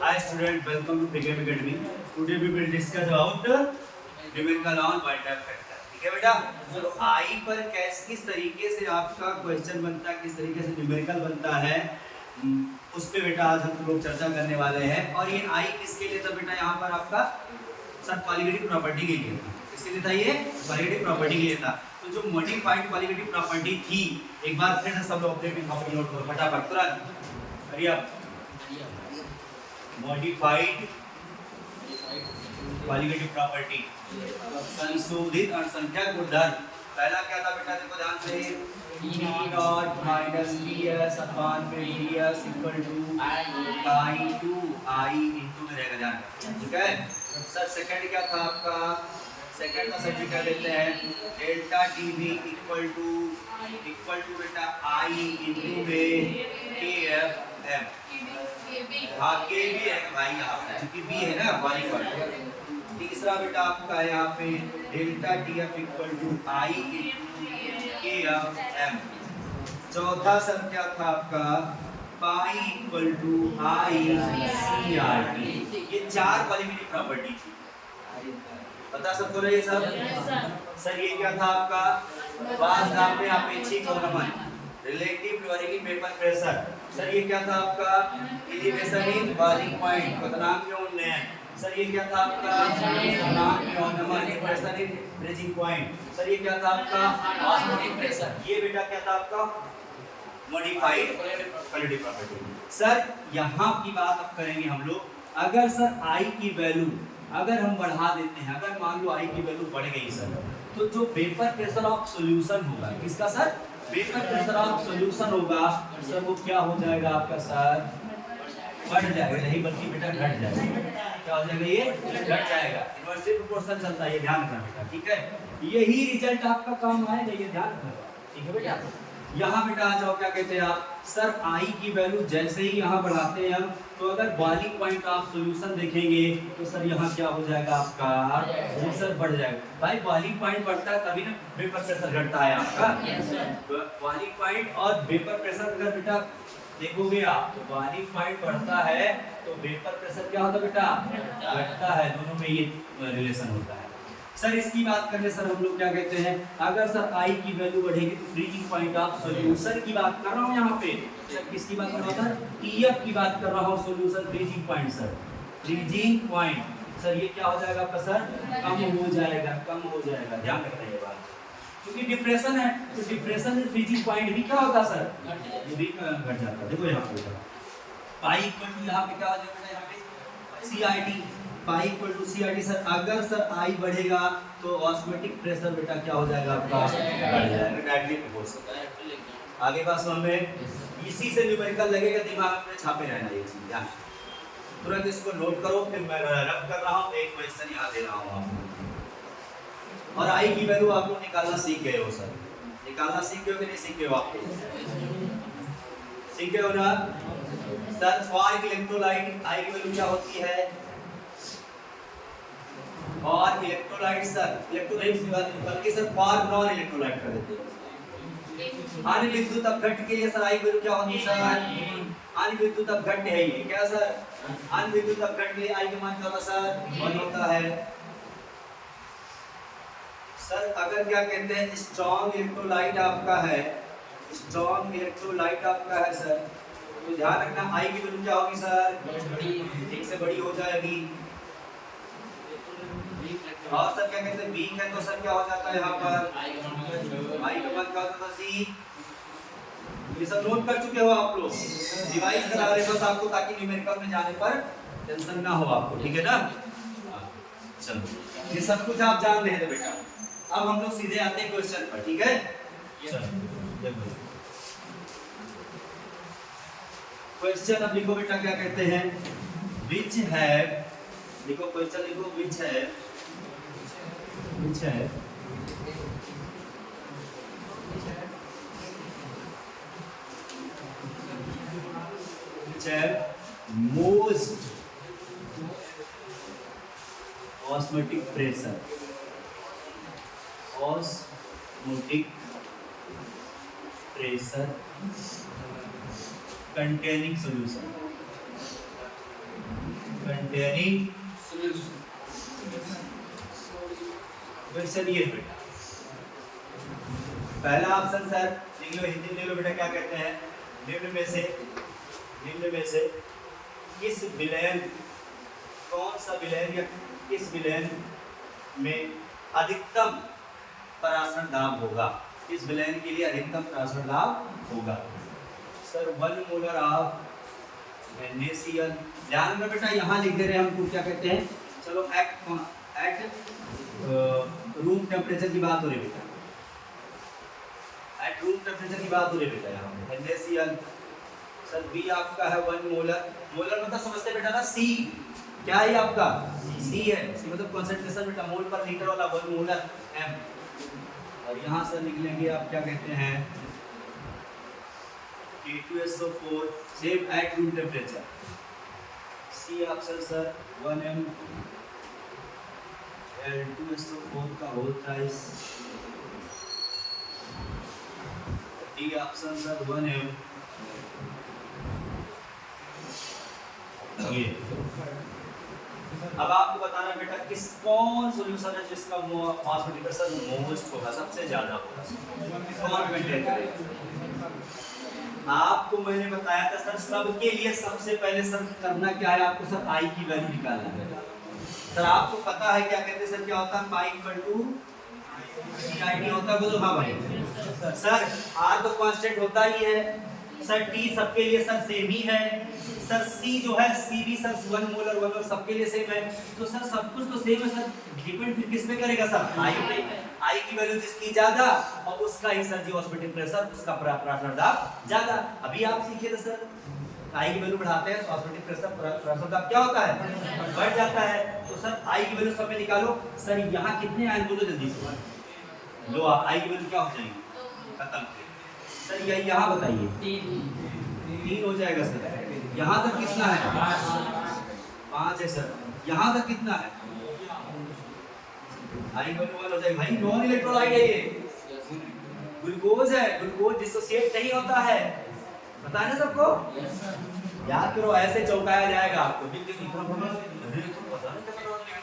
Hi student, welcome to PKM Academy. Today we will discuss about numerical on quantum factor. ठीक है बेटा? तो I पर किस तरीके से आपका क्वेश्चन बनता है, किस तरीके से न्यूमेरिकल बनता है, उस पे बेटा आज हम लोग चर्चा करने वाले हैं। और ये I किसके लिए था बेटा? यहाँ पर आपका सब क्वालिटेटिव प्रॉपर्टी के लिए था। किसके लिए था ये? क्वालिटेटिव प्रॉपर्टी के लिए था। तो जो मॉडिफाइड क्वालिटेटिव प्रॉपर्टी थी, एक बार फिर से सब लोग अपने कॉपी नोट करो फटाफट तुरंत। Hurry up. Modified qualitative property, संशोधित और संख्या गुणधर्म। पहला क्या था बेटा? देखो ध्यान से, p naught minus ds upon ds equal to i into में रहेगा, ध्यान। ठीक है सर। सेकंड क्या था आपका? सेकंड का सर क्या लेते हैं? डेल्टा dv इक्वल टू बेटा i इनटू में kf हाँ के भी है भाई यहाँ पे, क्योंकि बी है ना वाई पर। तीसरा बेटा आपका है यहाँ पे delta t f equal to i k m. चौथा सर क्या था आपका? Pi equal to i c r t. ये चार क्वालिटेटिव प्रॉपर्टी थी, पता सबको रहे सब? सर ये क्या था आपका? वास्तव में अपेक्षित अवनमन, relative lowering vapour pressure. Sir ये क्या था आपका? एलिवेशन इन बॉइलिंग पॉइंट, क्वथनांक में उन्नयन। सर ये क्या था आपका? क्वथनांक में अवनमन, pressure in freezing point. Sir ये क्या था आपका? Osmotic pressure. ये बेटा क्या था आपका? Modified qualitative property. सर यहाँ की बात अब करेंगे हम लोग। अगर सर आई की वैल्यू अगर हम बढ़ा देते हैं, अगर मान लो आई की वैल्यू बढ़ गई सर, तो जो वेपर प्रेशर ऑफ सॉल्यूशन होगा, किसका sir? Vapour pressure of solution होगा सर, वो क्या हो जाएगा आपका सर? बढ़ जाएगा, नहीं बल्कि बेटा घट जाएगा। क्या हो जाएगा? ये घट जाएगा। इनवर्सली प्रोपोर्शनल चलता है, ये ध्यान रखना बेटा। ठीक है, यही रिजल्ट आपका काम आएगा, ये ध्यान रखना। ठीक है बेटा। यहाँ बेटा आ जाओ, क्या कहते हैं आप? सर आई की वैल्यू जैसे ही यहाँ बढ़ाते हैं हम, तो अगर बॉइलिंग पॉइंट ऑफ सॉल्यूशन देखेंगे तो सर यहाँ क्या हो जाएगा आपका? प्रेशर बढ़ जाएगा। भाई बॉइलिंग पॉइंट बढ़ता है तभी ना वेपर प्रेशर घटता है आपका। बॉइलिंग पॉइंट और वेपर प्रेशर अगर बेटा देखोगे आप, तो बॉइलिंग पॉइंट बढ़ता है तो वेपर प्रेशर क्या होता है बेटा? घटता है। दोनों में ये रिलेशन होता है। सर इसकी बात करें सर, हम लोग क्या कहते हैं? अगर सर आई की वैल्यू बढ़ेगी तो फ्रीजिंग पॉइंट ऑफ सॉल्यूशन की बात कर रहा हूं यहाँ पे। सर किसकी बात कर रहा था? टीएफ की बात कर रहा हूं, solution freezing point. Sir freezing point sir ये क्या हो जाएगा आपका सर? कम हो जाएगा, कम हो जाएगा। ध्यान रखना ये बात, क्योंकि डिप्रेशन है तो डिप्रेशन में फ्रीजिंग पॉइंट भी क्या होगा सर? ये भी घट जाता है। देखो यहाँ पे पाई इक्वल टू यहाँ पे क्या हो जाएगा? यहाँ पे CIT, pi equal to CIT. Sir अगर सर आई बढ़ेगा तो ऑस्मोटिक प्रेशर बेटा क्या हो जाएगा आपका? बढ़ जाएगा, डायरेक्टली प्रोपोर्शनल। आगे बात समझ में? इसी से न्यूमेरिकल लगेगा, दिमाग में छापे रहना ये चीज। यार तुरंत इसको नोट करो, फिर मैं रब कर रहा हूँ, एक क्वेश्चन यहाँ दे रहा हूँ आपको। और आई की वैल्यू आप लोग निकालना सीख गए हो सर? निकालना सीख गए हो कि नहीं सीख गए हो? आप सीख गए हो ना सर? फॉर इलेक्ट्रोलाइट आई की वैल्यू क्या होती है? और इलेक्ट्रोलाइट सर, इलेक्ट्रोलाइट की बात बल्कि सर फॉर नॉन इलेक्ट्रोलाइट कर देते हैं। अन्य विद्युत अपघट्ट के लिए सर आई वैल्यू क्या होती है सर? अन्य विद्युत अपघट्ट है ये क्या सर? अन्य विद्युत अपघट्ट के लिए आई का मान क्या होता है सर? 1 होता है। सर अगर क्या कहते हैं स्ट्रॉन्ग इलेक्ट्रोलाइट आपका है, स्ट्रॉन्ग इलेक्ट्रोलाइट आपका है सर, तो ध्यान रखना आई की वैल्यू क्या होगी सर? 1 से बड़ी हो जाएगी। और सर क्या कहते हैं वीक है तो सर क्या हो जाता है यहाँ पर? आई का मान क्या होता है? सी। ये सब नोट कर चुके हो आप लोग, रिवाइज करा रहे बस आपको, ताकि न्यूमेरिकल में जाने पर टेंशन ना हो आपको। ठीक है ना? चलो ये सब कुछ आप जान रहे थे बेटा। अब हम लोग सीधे आते हैं क्वेश्चन पर। ठीक है चलो क्वेश्चन अब लिखो बेटा, क्या कहते हैं? विच है, लिखो क्वेश्चन लिखो, विच है most osmotic pressure, osmotic pressure containing solution, containing चलिए बेटा पहला ऑप्शन सर लिख लो, हिंदी में लिख लो बेटा, क्या कहते हैं निम्न में से किस विलयन, कौन सा विलयन या किस विलयन में अधिकतम परासरण दाब होगा, किस विलयन के लिए अधिकतम परासरण दाब होगा। सर 1 मोलर ऑफ NaCl, ध्यान में बेटा यहाँ लिख दे रहे हैं हमको क्या कहते हैं, चलो एट रूम टेम्परेचर की बात हो रही बेटा, एट रूम टेम्परेचर की बात हो रही बेटा यहाँ NaCl। सर बी आपका है 1 मोलर, मोलर मतलब समझते बेटा ना C, क्या है आपका C है, C मतलब कंसंट्रेशन बेटा, मोल पर लीटर वाला 1 मोलर M। और यहाँ से निकलेंगे आप क्या कहते हैं K2SO4 same at room temperature, C option sir 1M L2SO4 का whole price, D option sir 1M ये। अब आपको बताना बेटा किस कौन सॉल्यूशन है जिसका मास मल्टीप्लिकेशन मोस्ट होगा, सबसे ज्यादा होगा, कौन मेंटेन करेगा। आपको मैंने बताया था सर सबके लिए सबसे पहले सर करना क्या है, आपको सर आई की वैल्यू निकालना है। सर आपको पता है क्या कहते हैं सर, क्या होता है पाई इक्वल टू CID होता है, बोलो हाँ भाई। सर R तो कांस्टेंट होता ही है सर, T सबके लिए सर सेम ही है सर, C जो है C भी सर 1 मोलर 1 मोलर सबके लिए सेम है, तो सर सब कुछ तो सेम है सर, डिपेंड फिर किस पे करेगा सर I पे, I की वैल्यू जिसकी ज्यादा और उसका ही सर जी हॉस्पिटल प्रेशर, उसका परासरण दाब ज्यादा। अभी आप सीखे थे सर I की वैल्यू बढ़ाते हैं तो हॉस्पिटल प्रेशर परासरण दाब क्या होता है, बढ़ जाता है। तो सर I की वैल्यू सब में निकालो। सर यहाँ कितने आए बोलो जल्दी से, लो I की वैल्यू क्या हो जाएगी, खत्म। सर ये यहाँ बताइए 3 हो जाएगा सर, यहाँ तक कितना है 5 है सर, यहाँ तक कितना है आई वैल्यू हो जाएगा भाई, नॉन इलेक्ट्रोलाइट है ये, ग्लूकोज है, ग्लूकोज डिसोसिएट नहीं होता है, पता है ना सबको, याद करो ऐसे चौंकाया जाएगा आपको,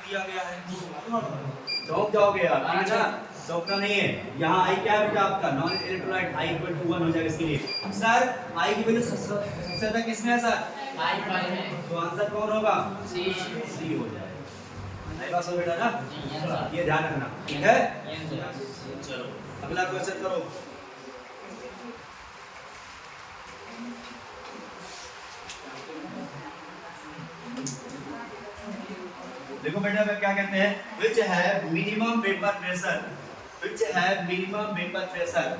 दिया गया है चौंक जाओगे यार, ठीक है ना, चौंकना नहीं है। यहाँ आई क्या है बेटा आपका non electrolyte, I equal to 1 हो जाएगा इसके लिए। सर I की वैल्यू सबसे ज्यादा किसमें है सर, तो आंसर कौन होगा, C हो जाएगा। नहीं बात हो बेटा ना, ये ध्यान रखना, ठीक है। चलो अगला क्वेश्चन करो। देखो बेटा क्या कहते हैं, which have minimum vapor pressure, which have minimum vapor pressure,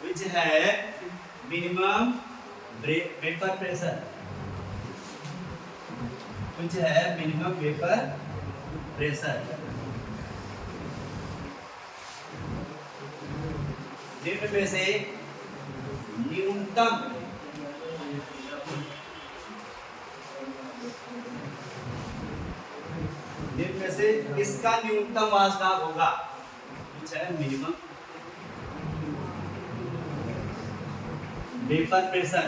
which have minimum vapor pressure, which have minimum vapor pressure, निम्न में से न्यूनतम में से इसका न्यूनतम वाष्पदाब होगा, minimum vapour pressure.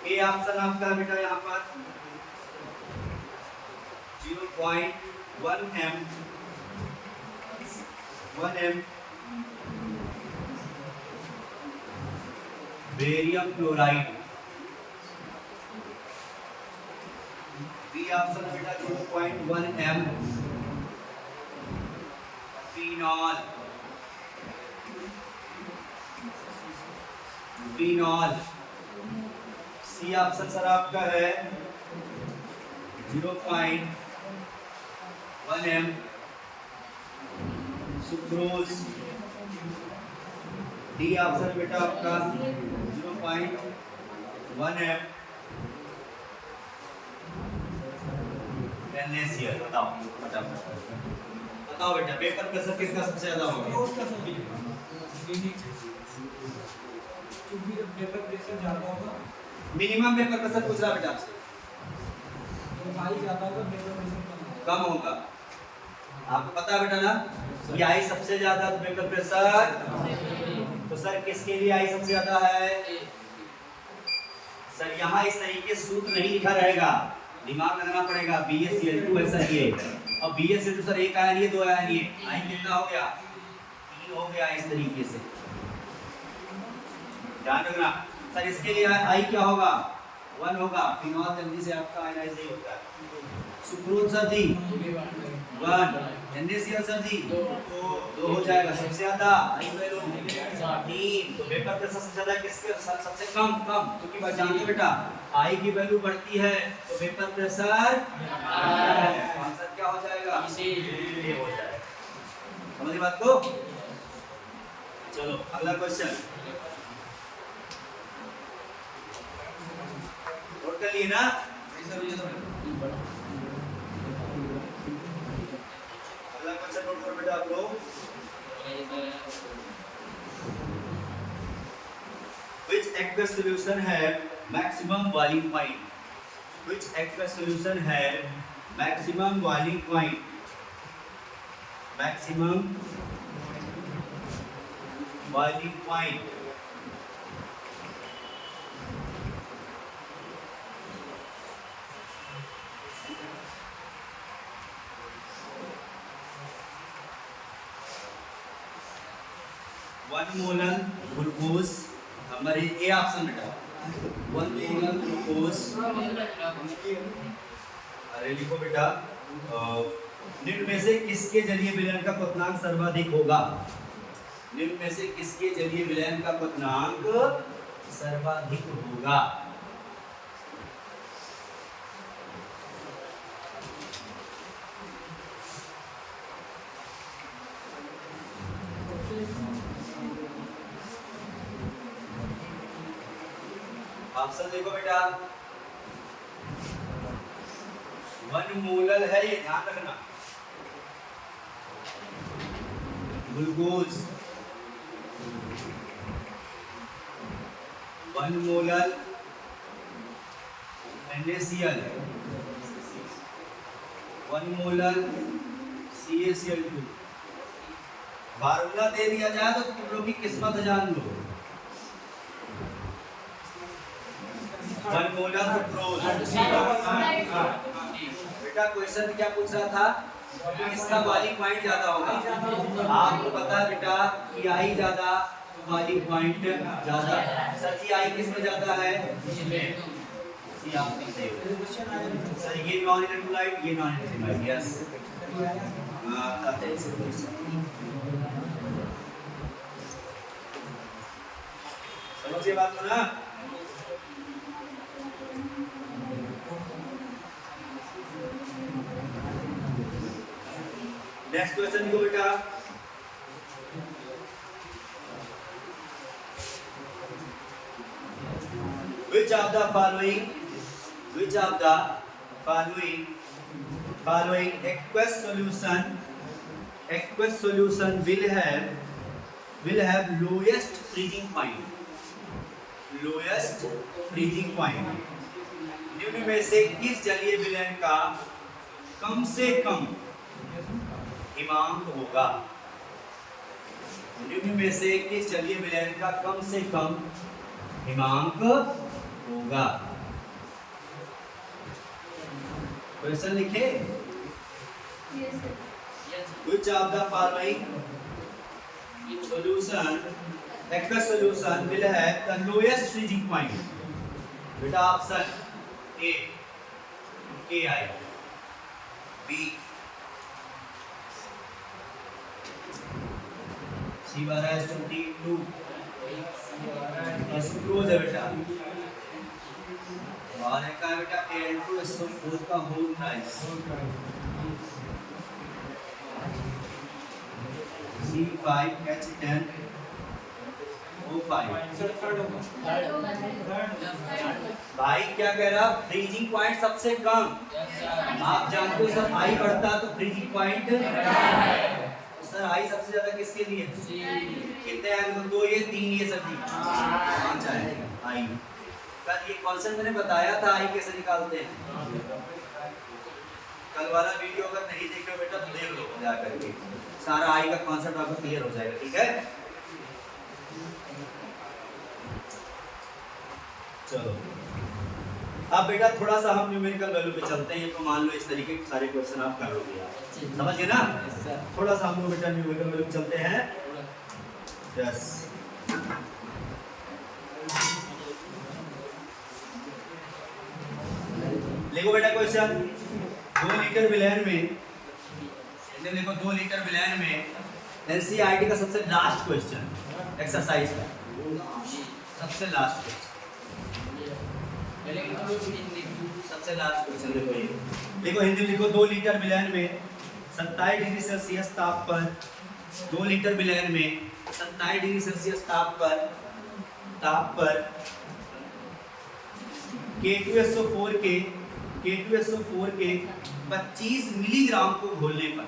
A option आपका बेटा यहाँ पर 0.1 m barium chloride, B option है बेटा 0.1 m phenol, C option sir आपका है 0.1 m सुक्रोज, डी ऑप्शन बेटा आपका 0.1 m NaCl। बताओ बेटा पेपर प्रेशर किसका सबसे ज्यादा होगा, पेपर प्रेशर ज्यादा होगा, मिनिमम पेपर प्रेशर पूछ रहा बेटा आपसे, तो भाई ज्यादा होगा, पेपर प्रेशर कम होगा। आपको पता है बेटा ना ये आई सबसे ज्यादा पेपर प्रेशर, तो सर किसके लिए आई सबसे ज्यादा है, सर यहाँ इस तरीके सूत्र नहीं लिखा रहेगा, दिमाग लगाना पड़ेगा। BaCl2 ऐसा ही है। अब BaCl2 सर एक आयन ये दो आयन ये आई कितना हो गया 3 हो गया इस तरीके से। ध्यान रखना सर इसके लिए आई क्या होगा 1 होगा। फिनॉल जल्दी से आपका आयनाइज नहीं होता है। सुक्रोज सर जी 1, NaCl सर जी 2 हो जाएगा। सबसे ज्यादा आई वैल्यू 3। तो वेपर प्रेशर सबसे ज्यादा किसके सबसे कम क्योंकि बात जानते हो बेटा आई की वैल्यू बढ़ती है तो वेपर प्रेशर आंसर क्या हो जाएगा ये हो जाएगा। समझ बात को। चलो अगला क्वेश्चन नोट कर लिए ना। अगला क्वेश्चन नोट करो बेटा आप लोग। Which aqueous solution have maximum boiling point? Which aqueous solution have maximum boiling point? Maximum boiling point. One molar glucose number A option बेटा 1 मोलर ग्लूकोज। अरे लिखो बेटा निम्न में से किसके जलीय विलयन का क्वथनांक सर्वाधिक होगा। निम्न में से किसके जलीय विलयन का क्वथनांक सर्वाधिक होगा। ऑप्शन देखो बेटा 1 मोलर है ये ध्यान रखना glucose 1 molar NaCl 1 molar CaCl2। Formula दे दिया जाए तो तुम लोग की किस्मत जान लो। 1 मोलर सुक्रोज बेटा क्वेश्चन क्या पूछ रहा था किसका बॉइलिंग पॉइंट ज्यादा होगा। आपको पता है बेटा कि आई ज्यादा तो बॉइलिंग पॉइंट ज्यादा। सर जी आई किस में ज्यादा है जी आप सर ये नॉन इलेक्ट्रोलाइट ये नॉन इलेक्ट्रोलाइट यस समझिए बात को ना। नेक्स्ट क्वेश्चन को बेटा which of the following aqueous solution will have lowest freezing point। निम्न में से किस जलीय विलयन का कम से कम हिमांक होगा। निम्न में से किस जलीय विलयन का कम से कम हिमांक होगा। क्वेश्चन लिखे which of the following aqueous solution will have the lowest freezing point। बेटा option A KI, B C12 sucrose है बेटा और एक है बेटा Al2SO4 का होल नाइस C5H10O5। भाई क्या कह रहा फ्रीजिंग पॉइंट सबसे कम। आप जानते हो सर आई बढ़ता तो फ्रीजिंग पॉइंट सर आई सबसे ज्यादा किसके लिए कितने आए 2 ये 3 ये सर जी 5 आए आई। कल ये कॉन्सेप्ट मैंने बताया था आई कैसे निकालते हैं। कल वाला वीडियो अगर नहीं देखे बेटा तो देख लो जा करके सारा आई का कॉन्सेप्ट आपको क्लियर हो जाएगा। ठीक है चलो अब बेटा थोड़ा सा हम न्यूमेरिकल वैल्यू पे चलते हैं, तो मान लो इस तरीके के सारे क्वेश्चन आप कर लोगे यार, समझ गए ना? थोड़ा सा हम लोग बेटा न्यूमेरिकल वैल्यू पे चलते हैं। यस, देखो बेटा क्वेश्चन, 2 लीटर विलयन में, देखो 2 लीटर विलयन में एनसीईआरटी का सबसे लास्ट क्वेश्चन एक्सरसाइज का, सबसे लास्ट क्वेश्चन, सबसे लास्ट क्वेश्चन देखो ये, देखो हिंदी में लिखो 2 लीटर विलयन में 27 डिग्री सेल्सियस ताप पर, 2 लीटर विलयन में 27 डिग्री सेल्सियस ताप पर K2SO4 के 25 मिलीग्राम को घोलने पर,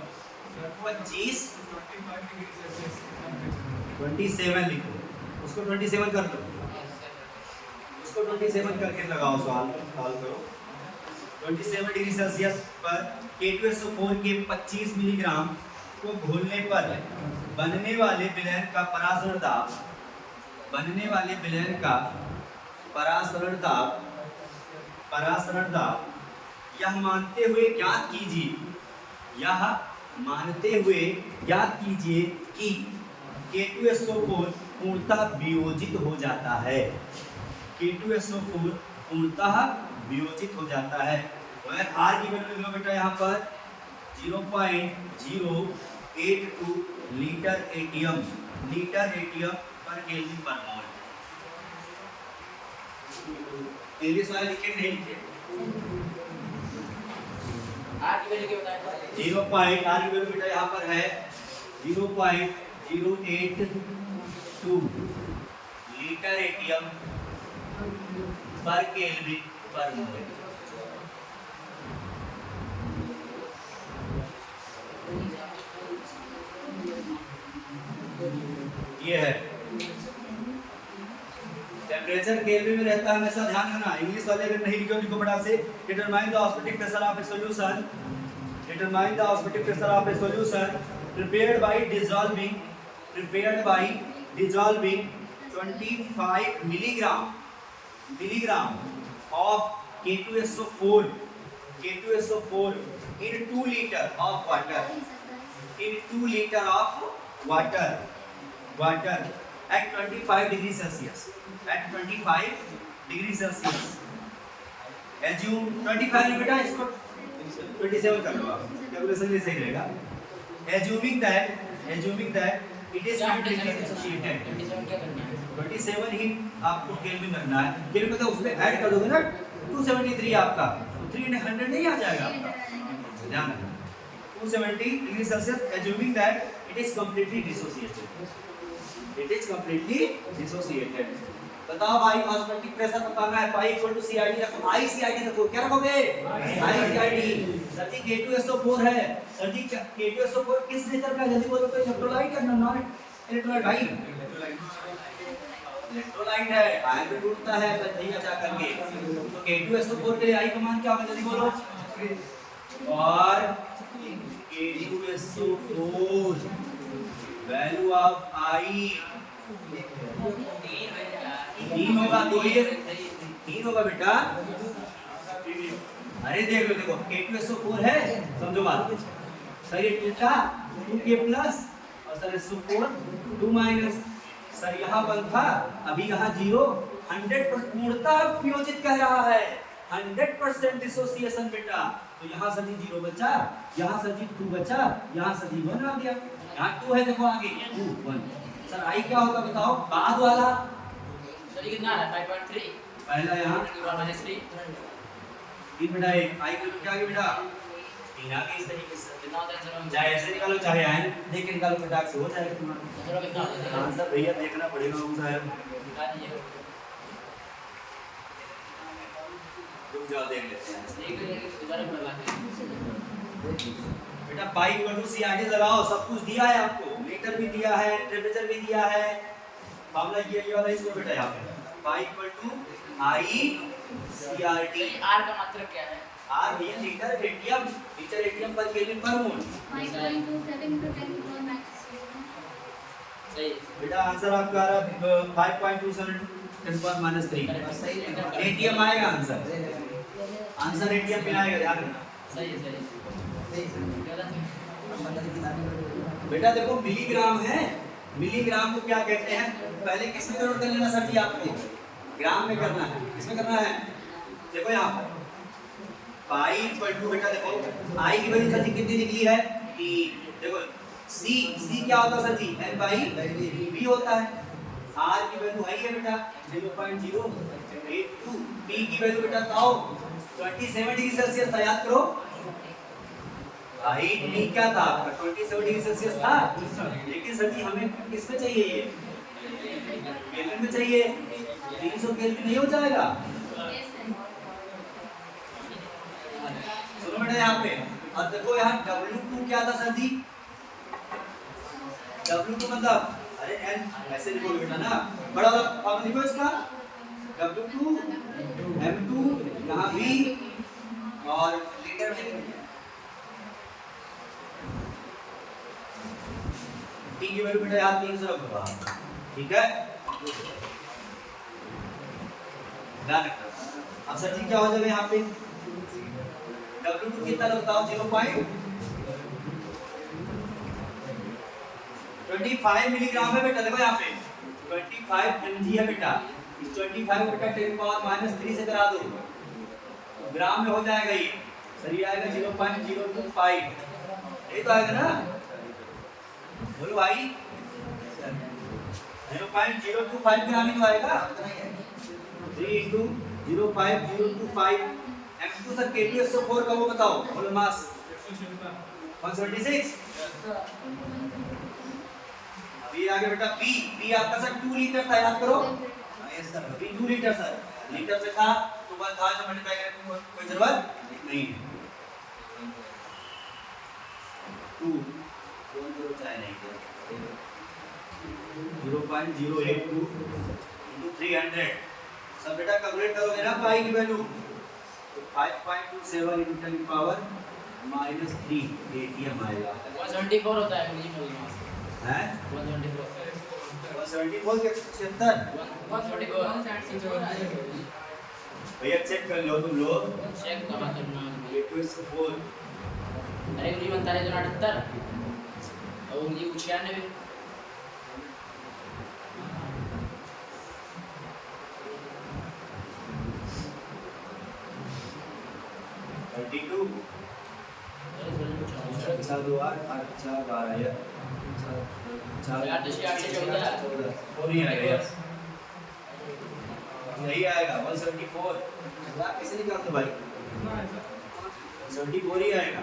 25 27 लिखो, उसको 27 कर दो, उसको 27 करके लगाओ, सॉल्व करो। 27 डिग्री सेल्सियस पर K2SO4 के 25 मिलीग्राम को घोलने पर बनने वाले विलयन का परासरण दाब, बनने वाले विलयन का परासरण दाब यह मानते हुए ज्ञात कीजिए कि K2SO4 पूर्णतः वियोजित हो जाता है, K2SO4 पूर्णतः वियोजित हो जाता है। और R की वैल्यू लो बेटा यहाँ पर 0.082 लीटर एटीएम पर केल्विन पर मोल। इंग्लिश वाले लिखे नहीं लिखे, आर की वैल्यू क्या बताया? 0. R की वैल्यू बेटा यहाँ पर है 0.082 लीटर एटीएम पर केल्विन पर मोल। ये है टेम्परेचर केल्विन में रहता है, हमेशा ध्यान रखना। इंग्लिश वाले अगर नहीं लिखो, लिखो बड़ा से determine the osmotic pressure of A solution, determine the osmotic pressure of A solution prepared by dissolving 25 milligram of K2SO4 in 2 liter of water at 25 degrees Celsius, assume 25 नहीं बेटा, इसको 27 कर लो आप, कैलकुलेशन भी सही रहेगा। assuming that it is completely dissociated, 27 ही आपको kelvin रखना है, केल्विन मतलब उसमें ऐड कर दोगे ना 273 आपका, तो 300 नहीं आ जाएगा आपका, ध्यान रखना। 270 degree Celsius, assuming that it is completely dissociated। बताओ भाई, ऑस्मोटिक प्रेशर बताना है, पाई इक्वल टू CRT रखो, ICRT रखो, क्या रखोगे? ICRT। सर जी K2SO4 है, सर जी K2SO4 किस नेचर का, जल्दी बोलो, तो इलेक्ट्रोलाइट या नॉन इलेक्ट्रोलाइट? भाई इलेक्ट्रोलाइट है, आयन पे टूटता है भैया जा करके, तो K2SO4 के लिए I का मान क्या होगा, जल्दी बोलो। और K2SO4 वैल्यू ऑफ I 3 होगा, तो ये 3 होगा बेटा। अरे देख लो, देखो K2SO4 है, समझो बात, सर ये टूटा 2K प्लस और सर SO4 2 माइनस, सर यहाँ 1 था, अभी यहाँ 0, 100% पूर्णतः वियोजित कह रहा है, 100% डिसोसिएशन बेटा, तो यहाँ सर जी 0 बचा, यहाँ सर जी 2 बचा, यहाँ सर जी 1 आ गया, यहाँ 2 है, देखो आगे 2 1। सर I क्या होगा बताओ, बाद वाला सर ये कितना है? 5.3 पहला यहाँ -3 3 बेटा, एक I की क्या आ गया बेटा 3 आ गई। इस तरीके से कितना होता है सर? चाहे ऐसे निकालो चाहे आयन देख के निकालो, फटाक से हो जाएगा तुम्हारा सर कितना होता है? आंसर। भैया देखना पड़ेगा कौन सा है, बता दीजिए। रुक जाओ देख लेते हैं। दोबारा करवाते हैं बेटा पाई इक्वल टू CRT लगाओ, सब कुछ दिया है आपको, लीटर भी दिया है, टेम्परेचर भी दिया है, फार्मूला ये वाला इसको बेटा यहाँ पे pi equal to ICRT। R का मात्रक क्या है? R भैया लीटर एटीएम पर केल्विन पर मोल। 5.27 to 10 to max। सही बेटा आंसर आपका आ रहा 5.27 10 to -3 सही एटीएम आएगा आंसर। आंसर एटीएम में आएगा, ध्यान रखना। सही है गलत है। बेटा देखो मिलीग्राम है, मिलीग्राम को क्या कहते हैं, पहले किसमें कन्वर्ट कर लेना सर जी आपको, ग्राम में करना है, किसमें करना है, देखो यहाँ पर पाई इक्वल टू, बेटा देखो आई की वैल्यू सर जी कितनी निकली है, 3। देखो सी क्या होता है sir ji, n by v होता है, r की वैल्यू आई है बेटा 0.082, t की वैल्यू बेटा ताऊ 27 डिग्री सेल्सियस था, याद करो भाई t क्या था आपका 27 डिग्री सेल्सियस था, लेकिन सर जी हमें किसमें चाहिए, ये केल्विन में चाहिए, 300 केल्विन नहीं हो जाएगा। सुनो बेटा यहाँ पे, और देखो यहाँ W2 क्या था सर जी, W2 मतलब अरे n ऐसे लिखो बेटा ना, बड़ा वाला फॉर्मूला लिखो इसका, W2 M2 यहाँ V और लीटर में T की वैल्यू बेटा यहाँ 300 रखो, ठीक है, ध्यान रखना। अब सर जी क्या हो जाएगा यहाँ पे, W2 कितना बताओ, 0.25 मिलीग्राम है बेटा, देखो यहाँ पे 25 mg है बेटा, इस 25 को बेटा 10⁻³ से करा दो, तो ग्राम में हो जाएगा ये, सही आएगा 0.025, ये तो आएगा ना, बोलो भाई 0.025 ग्राम ही तो आएगा, 3 × 0.025 M2 सर KTS4 का वो बताओ, बोलो मास 176। अभी आगे बेटा B आपका सर 2 लीटर था, याद करो, yes sir, B 2 litre sir, litre में था तो बस आज मल्टीप्लाई करने की कोई जरूरत नहीं है, 2 चाहे नहीं 0.082 × 300 सब बेटा कैलकुलेट करोगे ना पाई की वैल्यू, तो 5.27 × 10⁻³ ATM आएगा, 174 होता है मिनिमम मास है 174 174 के 76 174 भैया चेक कर लो तुम लोग, चेक कहाँ करना है, 824 अरे गुरुजी बनता है 278 और गुरुजी कुछ 96 32 अच्छा 2 8 8 4 12 या 4 8 से 14 वो नहीं आएगा यस, यही आएगा 174, आप कैसे निकालते भाई, 174 ही आएगा,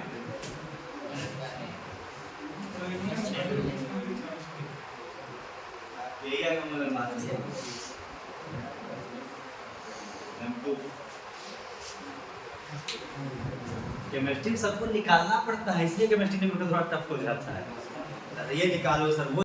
यही आएगा मतलब मात्र से M2 केमिस्ट्री सबको निकालना पड़ता है, इसलिए केमिस्ट्री में थोड़ा टफ हो जाता है, ये निकालो सर वो